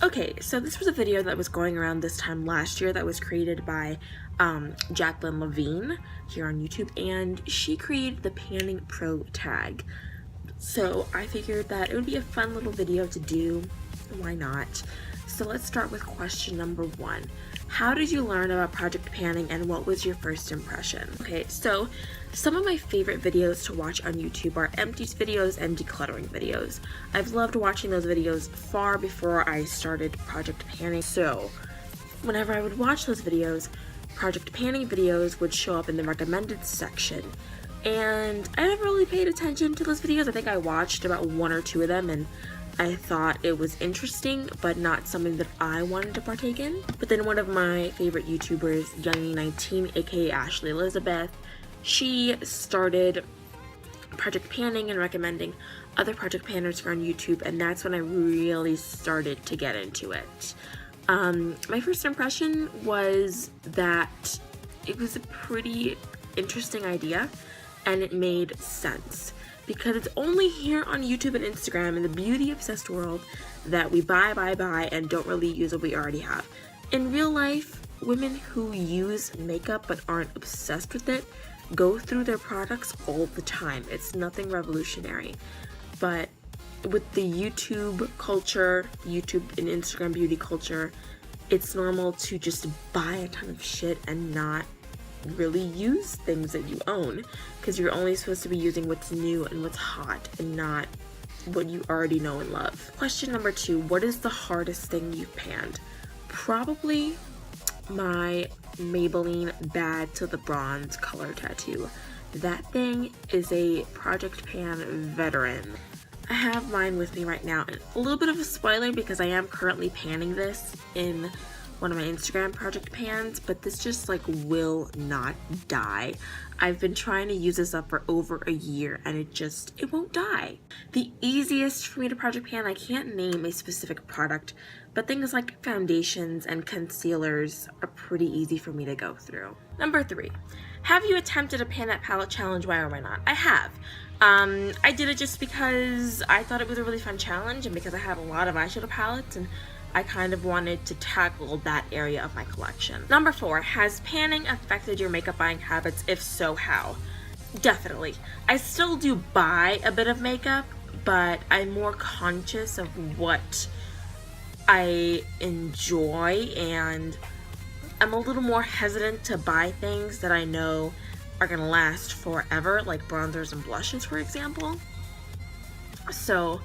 Okay, so this was a video that was going around this time last year that was created by Jacqueline Levine here on YouTube, and she created the Panning Pro tag. So I figured that it would be a fun little video to do. Why not? So let's start with question number 1. How did you learn about project panning and what was your first impression? Okay, so some of my favorite videos to watch on YouTube are empties videos and decluttering videos. I've loved watching those videos far before I started project panning. So whenever I would watch those videos, project panning videos would show up in the recommended section. And I never really paid attention to those videos. I think I watched about 1 or 2 of them and I thought it was interesting, but not something that I wanted to partake in. But then one of my favorite YouTubers, Youngie19, aka Ashley Elizabeth, she started project panning and recommending other project panners on YouTube, and that's when I really started to get into it. My first impression was that it was a pretty interesting idea and it made sense. Because it's only here on YouTube and Instagram in the beauty obsessed world that we buy and don't really use what we already have. In real life, women who use makeup but aren't obsessed with it go through their products all the time. It's nothing revolutionary. But with the YouTube culture, YouTube and Instagram beauty culture, it's normal to just buy a ton of shit and not really use things that you own, because you're only supposed to be using what's new and what's hot and not what you already know and love. Question number 2, what is the hardest thing you've panned? Probably my Maybelline Bad to the Bronze color tattoo. That thing is a project pan veteran. I have mine with me right now, and a little bit of a spoiler because I am currently panning this in one of my Instagram project pans, but this just like will not die. I've been trying to use this up for over a year and it won't die. The easiest for me to project pan, I can't name a specific product, but things like foundations and concealers are pretty easy for me to go through. Number 3, have you attempted a pan that palette challenge? Why or why not? I have. I did it just because I thought it was a really fun challenge and because I have a lot of eyeshadow palettes and I kind of wanted to tackle that area of my collection. Number 4, has panning affected your makeup buying habits? If so, how? Definitely. I still do buy a bit of makeup, but I'm more conscious of what I enjoy, and I'm a little more hesitant to buy things that I know are gonna last forever, like bronzers and blushes, for example. So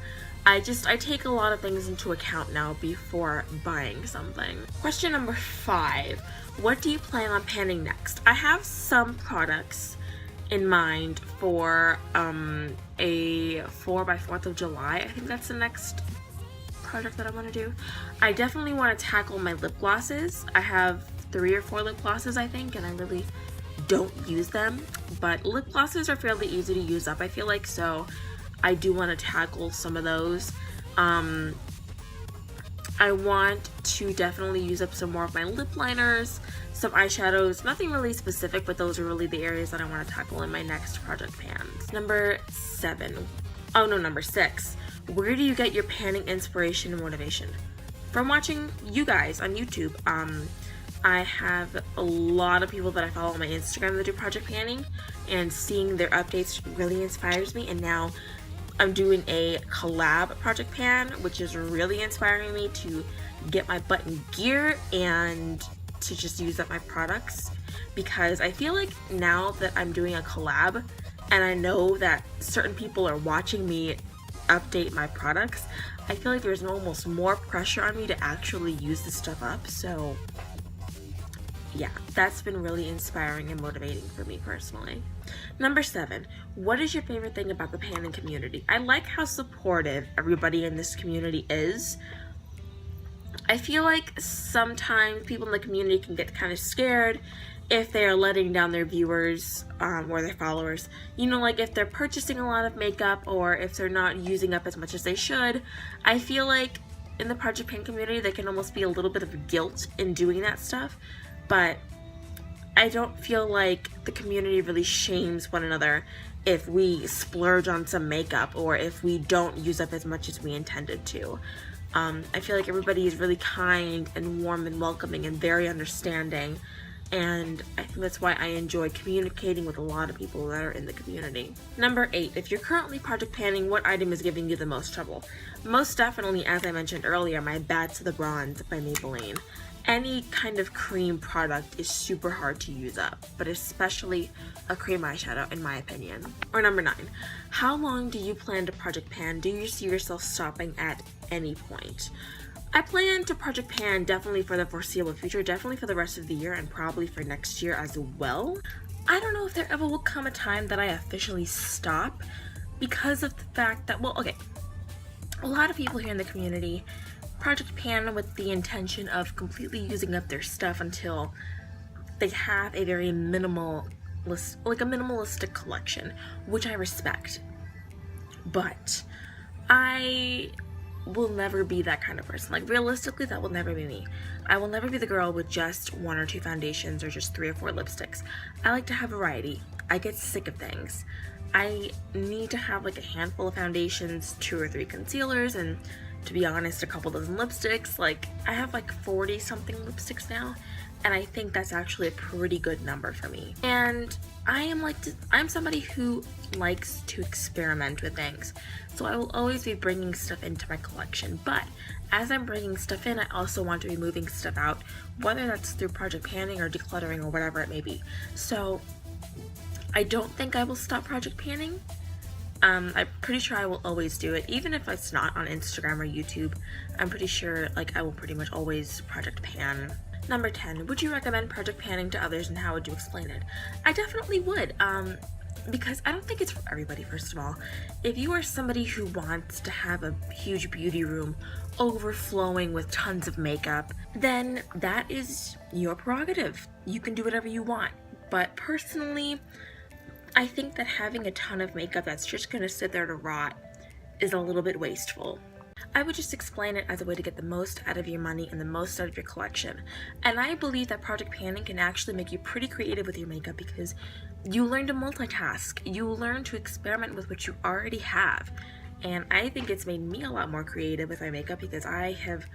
I take a lot of things into account now before buying something. Question number 5, what do you plan on panning next? I have some products in mind for a 4 by 4th of July. I think that's the next project that I want to do. I definitely want to tackle my lip glosses. I have 3 or 4 lip glosses, I think, and I really don't use them, but lip glosses are fairly easy to use up, I feel like, so I do want to tackle some of those. I want to definitely use up some more of my lip liners, some eyeshadows, nothing really specific, but those are really the areas that I want to tackle in my next project pans. Number 6, where do you get your panning inspiration and motivation? From watching you guys on YouTube. I have a lot of people that I follow on my Instagram that do project panning, and seeing their updates really inspires me, and now I'm doing a collab project pan, which is really inspiring me to get my butt in gear and to just use up my products, because I feel like now that I'm doing a collab and I know that certain people are watching me update my products, I feel like there's almost more pressure on me to actually use this stuff up. So yeah, that's been really inspiring and motivating for me personally. Number 7, what is your favorite thing about the panning community? I like how supportive everybody in this community is. I feel like sometimes people in the community can get kind of scared if they are letting down their viewers or their followers. You know, like if they're purchasing a lot of makeup or if they're not using up as much as they should. I feel like in the project pan community there can almost be a little bit of guilt in doing that stuff, but I don't feel like the community really shames one another if we splurge on some makeup or if we don't use up as much as we intended to. I feel like everybody is really kind and warm and welcoming and very understanding, and I think that's why I enjoy communicating with a lot of people that are in the community. Number 8, if you're currently project panning, what item is giving you the most trouble? Most definitely, as I mentioned earlier, my Bats of the Bronze by Maybelline. Any kind of cream product is super hard to use up, but especially a cream eyeshadow in my opinion. Or number 9, how long do you plan to project pan? Do you see yourself stopping at any point? I plan to project pan definitely for the foreseeable future, definitely for the rest of the year, and probably for next year as well. I don't know if there ever will come a time that I officially stop because of the fact that, well, okay, a lot of people here in the community project pan with the intention of completely using up their stuff until they have a very minimalistic collection, which I respect. But I will never be that kind of person. Like, realistically, that will never be me. I will never be the girl with just 1 or 2 foundations or just 3 or 4 lipsticks. I like to have variety. I get sick of things. I need to have like a handful of foundations, 2 or 3 concealers, and to be honest, a couple dozen lipsticks. Like, I have like 40 something lipsticks now, and I think that's actually a pretty good number for me. And I'm somebody who likes to experiment with things, so I will always be bringing stuff into my collection. But as I'm bringing stuff in, I also want to be moving stuff out, whether that's through project panning or decluttering or whatever it may be. So I don't think I will stop project panning. I'm pretty sure I will always do it, even if it's not on Instagram or YouTube. I'm pretty sure like I will pretty much always project pan. Number 10, would you recommend project panning to others, and how would you explain it? I definitely would, because I don't think it's for everybody. First of all, if you are somebody who wants to have a huge beauty room overflowing with tons of makeup, then that is your prerogative. You can do whatever you want. But personally, I think that having a ton of makeup that's just gonna sit there to rot is a little bit wasteful. I would just explain it as a way to get the most out of your money and the most out of your collection. And I believe that project panning can actually make you pretty creative with your makeup, because you learn to multitask. You learn to experiment with what you already have. And I think it's made me a lot more creative with my makeup, because I have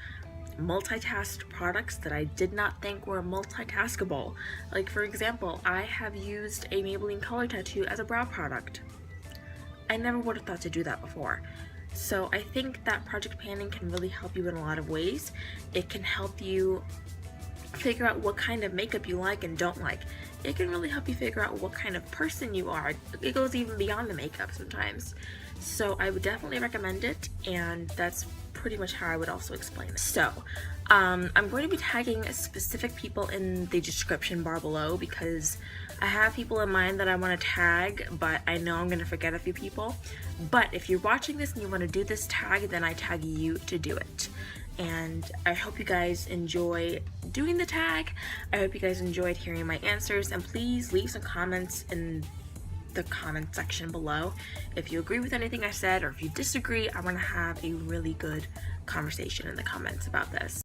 multitasked products that I did not think were multitaskable. Like, for example, I have used a Maybelline Color Tattoo as a brow product. I never would have thought to do that before. So I think that project panning can really help you in a lot of ways. It can help you figure out what kind of makeup you like and don't like. It can really help you figure out what kind of person you are. It goes even beyond the makeup sometimes. So I would definitely recommend it, and that's pretty much how I would also explain it. So I'm going to be tagging specific people in the description bar below, because I have people in mind that I want to tag, but I know I'm going to forget a few people. But if you're watching this and you want to do this tag, then I tag you to do it. And I hope you guys enjoy doing the tag. I hope you guys enjoyed hearing my answers, and please leave some comments in the comment section below if you agree with anything I said, or if you disagree. I want to have a really good conversation in the comments about this.